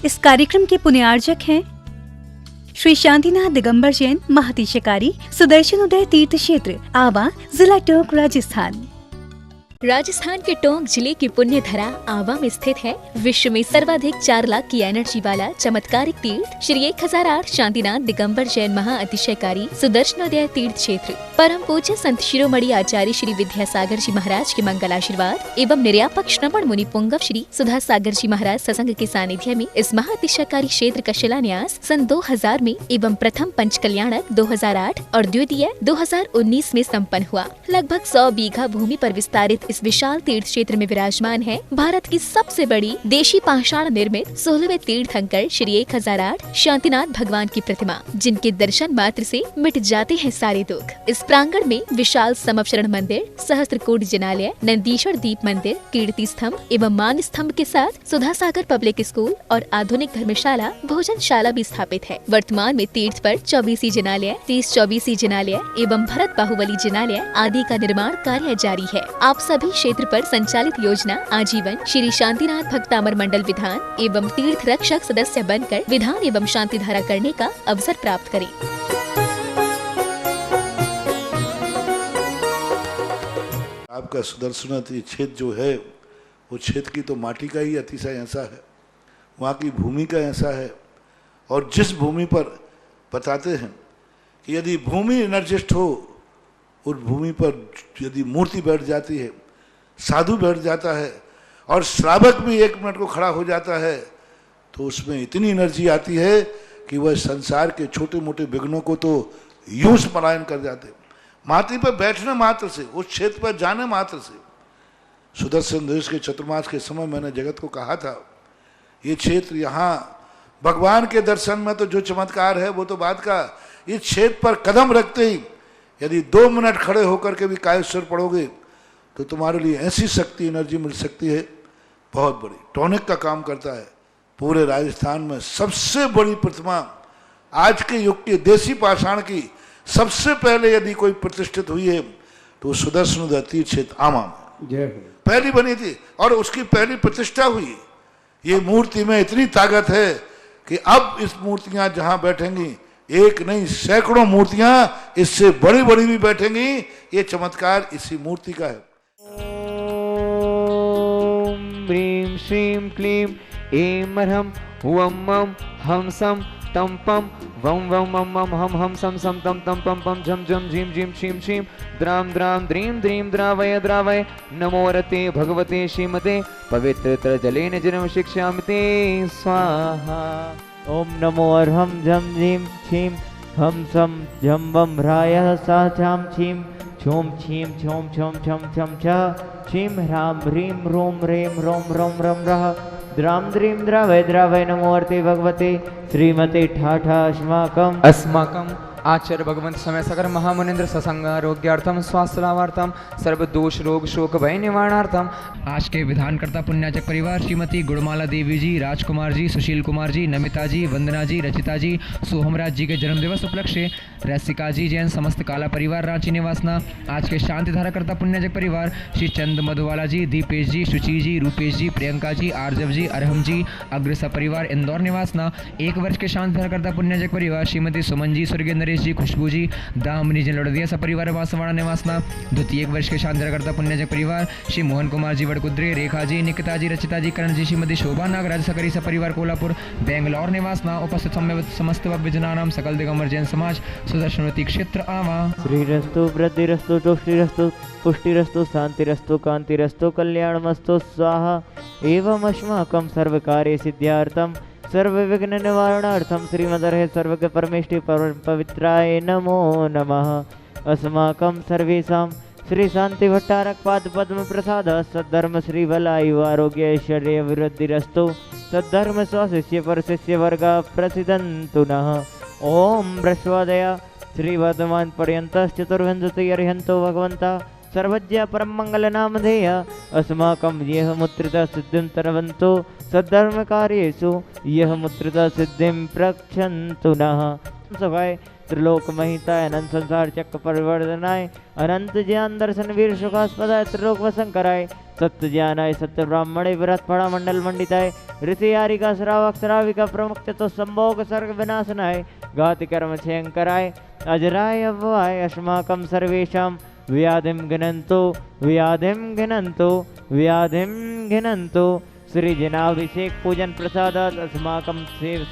इस कार्यक्रम के पुण्यार्जक हैं श्री शांतिनाथ दिगंबर जैन महातिशकारी सुदर्शन उदय तीर्थ क्षेत्र आवा, जिला टोंक, राजस्थान। राजस्थान के टोंक जिले की पुण्य धरा आवा में स्थित है विश्व में सर्वाधिक 4 लाख की एनर्जी वाला चमत्कारिक तीर्थ श्री 1008 शांतिनाथ दिगंबर जैन महाअतिशयकारी सुदर्शनोदय तीर्थ क्षेत्र। परम पूज्य संत शिरोमणि आचार्य श्री विद्यासागर जी महाराज के मंगल आशीर्वाद एवं निर्यापक श्रवण मुनि पुंगव श्री सुधा सागर जी महाराज सत्संग के सानिध्य में इस महाअतिशयकारी क्षेत्र का शिलान्यास सन 2000 में एवं प्रथम पंच कल्याणक 2008 और द्वितीय 2019 में संपन्न हुआ। लगभग 100 बीघा भूमि पर विस्तारित इस विशाल तीर्थ क्षेत्र में विराजमान है भारत की सबसे बड़ी देशी पाषाण निर्मित 16वें तीर्थंकर श्री 1008 शांतिनाथ भगवान की प्रतिमा, जिनके दर्शन मात्र से मिट जाते हैं सारे दुख। इस प्रांगण में विशाल समवशरण मंदिर, सहस्त्रकूट जिनालय, नंदीश्वर दीप मंदिर, कीर्ति स्तंभ एवं मान स्तंभ के साथ सुधा सागर पब्लिक स्कूल और आधुनिक धर्मशाला, भोजनशाला भी स्थापित है। वर्तमान में तीर्थ पर 24 जिनालय, 30-24 जिनालय एवं भरत बाहुबली जिनालय आदि का निर्माण कार्य जारी है। आप सभी क्षेत्र पर संचालित योजना आजीवन श्री शांतिनाथ भक्तामर मंडल विधान एवं तीर्थ रक्षक सदस्य बनकर विधान एवं शांति धारा करने का अवसर प्राप्त करें। आपका सुदर्शन क्षेत्र जो है वो क्षेत्र की तो माटी का ही अतिशय ऐसा है, वहाँ की भूमि का ऐसा है। और जिस भूमि पर बताते हैं कि यदि भूमि एनर्जिस्ट हो, उस भूमि पर यदि मूर्ति बैठ जाती है, साधु बैठ जाता है और श्रावक भी 1 मिनट को खड़ा हो जाता है, तो उसमें इतनी एनर्जी आती है कि वह संसार के छोटे मोटे विघ्नों को तो यूं पलायन कर जाते। माटी पर बैठने मात्र से, उस क्षेत्र पर जाने मात्र से, सुदर्शन देश के चतुर्मास के समय मैंने जगत को कहा था, ये क्षेत्र यहाँ भगवान के दर्शन में तो जो चमत्कार है वो तो बात का, इस क्षेत्र पर कदम रखते ही यदि 2 मिनट खड़े होकर के भी कायेश्वर पढ़ोगे तो तुम्हारे लिए ऐसी शक्ति एनर्जी मिल सकती है बहुत बड़ी। टॉनिक का काम करता है। पूरे राजस्थान में सबसे बड़ी प्रतिमा आज के युग की देसी पाषाण की सबसे पहले यदि कोई प्रतिष्ठित हुई है तो सुदर्शन तीर्थ क्षेत्र आमा में पहली बनी थी और उसकी पहली प्रतिष्ठा हुई। ये मूर्ति में इतनी ताकत है कि अब इस मूर्तियां जहां बैठेंगी, एक नहीं सैकड़ों मूर्तियां इससे बड़ी बड़ी भी बैठेंगी। ये चमत्कार इसी मूर्ति का है। ह्रीं श्रीं क्लीं ऐं ह्रं हुं मं हं सं तं पं वं वं मं मं हं हं सं सं तं तं पं पं झं झं झीं झीं क्षीं क्षीं द्रां द्रां द्रीं द्रीं द्रावय द्रावय नमो रते भगवते श्रीमते पवित्र जलेन जन्म शिक्षामि ते स्वाहा। ओम नमो अर्हं झं झीं क्षीं हं सं झं वं ह्रायः साचां क्षीं छूं छीं छौं छौं छं छं छ क्षीं ह्रां ह्रीं ह्रूं ह्रीं ह्रौं ह्रौं रं रः द्रां द्रीं द्रावय द्रावय नमो अर्ते भगवते श्रीमते ठाठा अस्माकम् आचार्य भगवंत समय सागर महामुनिन्द्र सत्संग आरोग्यार्थम स्वास्थ्य लाभार्थम सर्व दोष रोग शोक भय निवारणार्थम आज के विधानकर्ता पुण्याचक परिवार श्रीमती गुणमाला देवी जी, राजकुमार जी, सुशील कुमार जी, नमिता जी, वंदना जी, रचिता जी, सोहमराज जी के जन्मदिवस उपलक्ष्य रसिका जी जैन समस्त काला परिवार रांची निवासना। आज के शांति धाराकर्ता पुण्याचक परिवार श्री चंद मधुवाला जी, दीपेश जी, शुचि जी, रूपेश जी, प्रियंका जी, आर्जव जी, अरहम जी, अग्रसा परिवार इंदौर निवासना। 1 वर्ष के शांति धाराकर्ता पुण्याचक परिवार श्रीमती सुमन जी, स्वर्गीय नरेश जी, खुशबू जी, दामनी जन लड़दिया सपरिवार वासवाड़ा निवासना। 2 वर्ष के शांति धाराकर्ता पुण्याचक परिवार श्री मोहन कुमार जी वड़कुद्रे, रेखा जी, निकिता जी, रचिता जी, करण जी, श्रीमती शोभा नागराज सकरी सपरिवार कोल्हापुर बेंगलोर निवासना। उपस्थित समस्त भव्यजनानां सकल दिगंबर जैन समाज सुदर्शनवती क्षेत्र आवा। श्रीरस्तु वृद्धिरस्तु तुष्टिरस्तु पुष्टिरस्तु शांतिरस्तु कांतिरस्तु कल्याणमस्तु स्वाहा। एवं अस्माकं सर्वकार्य सिद्ध्यार्थं सर्व विघ्न निवारणार्थं श्रीमदर्हे सर्वज्ञ परमेष्टि पवित्राय नमो नमः। अस्माकं सर्वेषां श्री शांति भट्टारक पाद पद्म प्रसाद सद्धर्म श्री बलायु आरोग्य ऐश्वर्य वृद्धिरस्तु। सद्धर्म स्वशिष्य पर शिष्य वर्ग प्रसिद्धन्तु नः। ओम बृहस्पदया श्री वर्धमान पर्यंत चतुर्विंशति अर्हन्तो भगवन्ता सर्वज्ञ परम मंगल नामधेय अस्माकं यह मुद्रिता सिद्धिं तरवन्तो सद्धर्म कार्येषु यह मुद्रिता सिद्धिं प्रक्षन्तु नः। सभाय त्रिलोक महिताय अनंत संसार चक्र परिवर्तनाय अनंत ज्ञान दर्शन वीर सुखास्पदाय त्रिलोक वसंकराय सत्य ज्ञानाय सत्य ब्राह्मणे विराट फड़ा मंडल मंडिताय ऋषि आरिका श्रावक श्राविका प्रमुख चतुस्संभोग सर्ग विनाशनाय घाति कर्म क्षयंकराय अजराय अव्वाय अस्माकं सर्वेषां व्याधिं घ्नन्तु व्याधिं घ्नन्तु व्याधिं घ्नन्तु। श्री जनाभिषेक पूजन प्रसादात् अस्माकं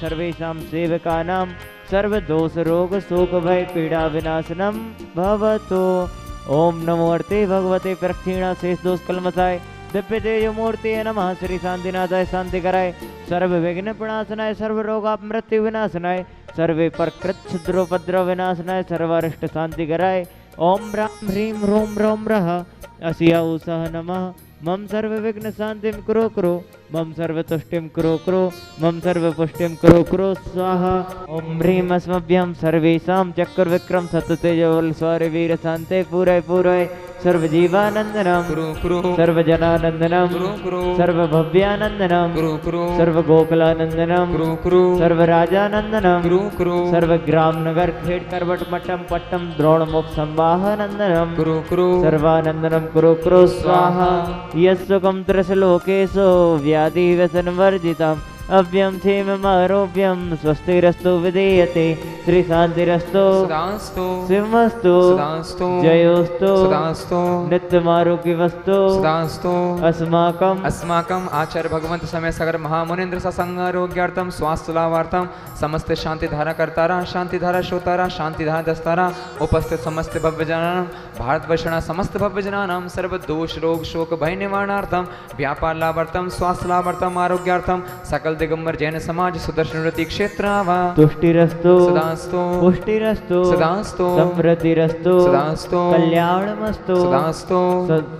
सर्वेषां सेवकानां सर्वदोष रोग शोक भय पीड़ा विनाशनम भवतु। ओम नमो अर्ते भगवते प्रक्षीणा शेष दोष कलमसाय दिव्य तेज मूर्ति नमः। श्री शांतिनाथाय शांति कराय सर्व विघ्न प्रणाशनाय सर्व रोगाप मृत्यु विनाशनाय सर्वे प्रकृत क्षुद्रोपद्रव विनाशनाय सर्वारिष्ट शांति कराय। ओम राम ह्रीं रोम रोम रः असिया उषः नमः। मम सर्व विघ्न शांतिं कुरु कुरु मम सर्व तुष्टिं कुरु कुरु मम सर्व पुष्टिं कुरु कुरु स्वाहा। ओम ह्रीं अस्मभ्यं सर्वेषां चक्र विक्रम सततेजवल स्वर वीर शांते पूरय पूरय सर्वजीवानंदनम सर्वजनानंदनम सर्वभव्यानंदनम सर्वगोकुलानंदनम सर्वराजानंदनम सर्वग्राम नगर खेड करवट मट्टम पट्टम द्रोणमुख संवाहनंदनम सर्वानंदनम कुरु कुरु स्वाहा। यस्सुखं त्रिशलोकेषु व्याधि व्यसनवर्जितम् अव्यम क्षेममारोग्यम स्वस्तिरस्तु विधीयते। श्री शांतिरस्तु सदास्तु शिवमस्तु सदास्तु जयोस्तु सदास्तु नित्यमारोग्यवस्तु सदास्तु अस्माकम् आचार्य भगवंत समय सागर महामुनीन्द्र सत्संग आरोग्यार्थम स्वास्थ्य लाभार्थम समस्त शांति धारा करतारा शांति धारा श्रोतारा शांति धारा दस्तारा उपस्थित समस्त भव्य जनानां भारतवर्षणा समस्त भव्य जनानां सर्व दोष रोग शोक भय निवारणार्थम व्यापार लाभार्थम स्वास्थ्य लाभार्थम आरोग्यार्थम सकल दिगंबर जैन समाज सुदर्शन वृत्ति क्षेत्र तुष्टिरस्तु सदास्तु पुष्टिरस्तु सदास्तु समृद्धिरस्तु सदास्तु कल्याणमस्तु सदास्तु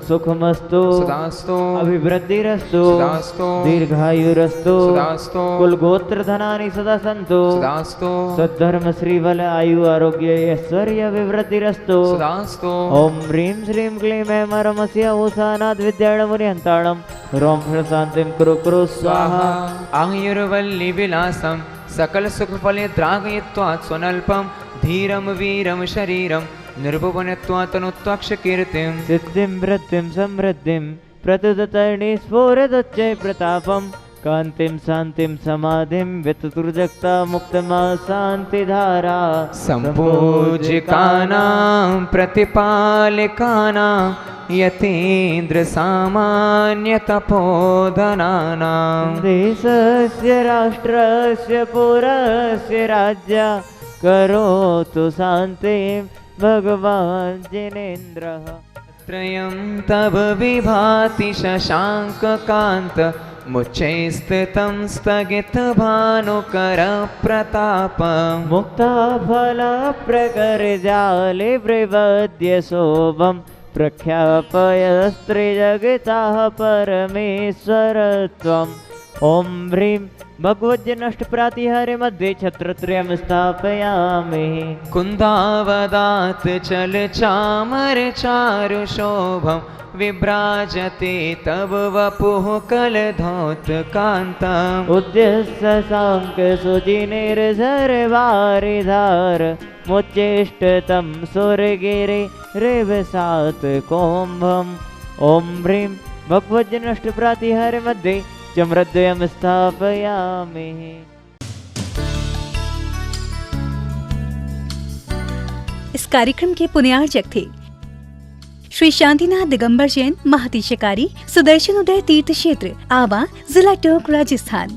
सुखमस्तु सदास्तु अभिवृद्धिरस्तु सदास्तु दीर्घायुरस्तु सदास्तु कुल गोत्र धनानि सदा सन्तु सदास्तु सद्धर्म श्रीबल आयु आरोग्य ऐश्वर्य विवृद्धिरस्तु सदास्तु। ओम ह्रीं श्रीं क्लीं ऐं मरमस्य ऊषानाथ विद्याणमुनिहन्ताणं रोम शांतिं कुरु कुरु स्वाहा। आयुर्वल्ली विलासम सकल सुख फले द्रागयित्वा स्वनल्पम धीरम वीरम शरीरम निर्भुवनत्वा तनुत्वाक्ष कीर्तिं सिद्धिं वृद्धिं समृद्धिं प्रतुदतर्णी स्फोरदच्चै प्रतापं कांतिं शांतिं समाधिं वितुर्जक्ता मुक्तमा शांतिधारा। संपूज्यकानां प्रतिपालकानां यतीन्द्र सामान्य तपोधनानां देशस्य राष्ट्रस्य पुरस्य राज्य करोतु शान्तिं भगवान् जिनेन्द्रः। त्रयं तव विभाति शशाङ्ककान्त मुच्चैस्थितं स्थगितभानुकर प्रतापम् मुक्ताफलप्रकरजाले प्रवद्यशोभं प्रख्यापयस्त्रिजगताः परमेश्वरत्वम्। ॐ ह्रीं भगवद्यनष्टप्रातिहारे मध्ये छत्रत्रयं स्थापयामि। कुन्दावदात् चल चामर चारु शोभं विभ्राजते तव वपुः कलधौतकान्तम् उद्यस्य साङ्कसुचिनिर्झरवारिधार मुच्चेष्टतं सुरगिरि रिवसात् कोम्भम्। ॐ ह्रीं भगवद्यनष्टप्रातिहारे मध्ये चम्रद्वयं स्थापयामि। इस कार्यक्रम के पुण्यार्चक थे श्री शांतिनाथ दिगंबर जैन महातिशकारी सुदर्शन उदय तीर्थ क्षेत्र आवा, जिला टोंक, राजस्थान।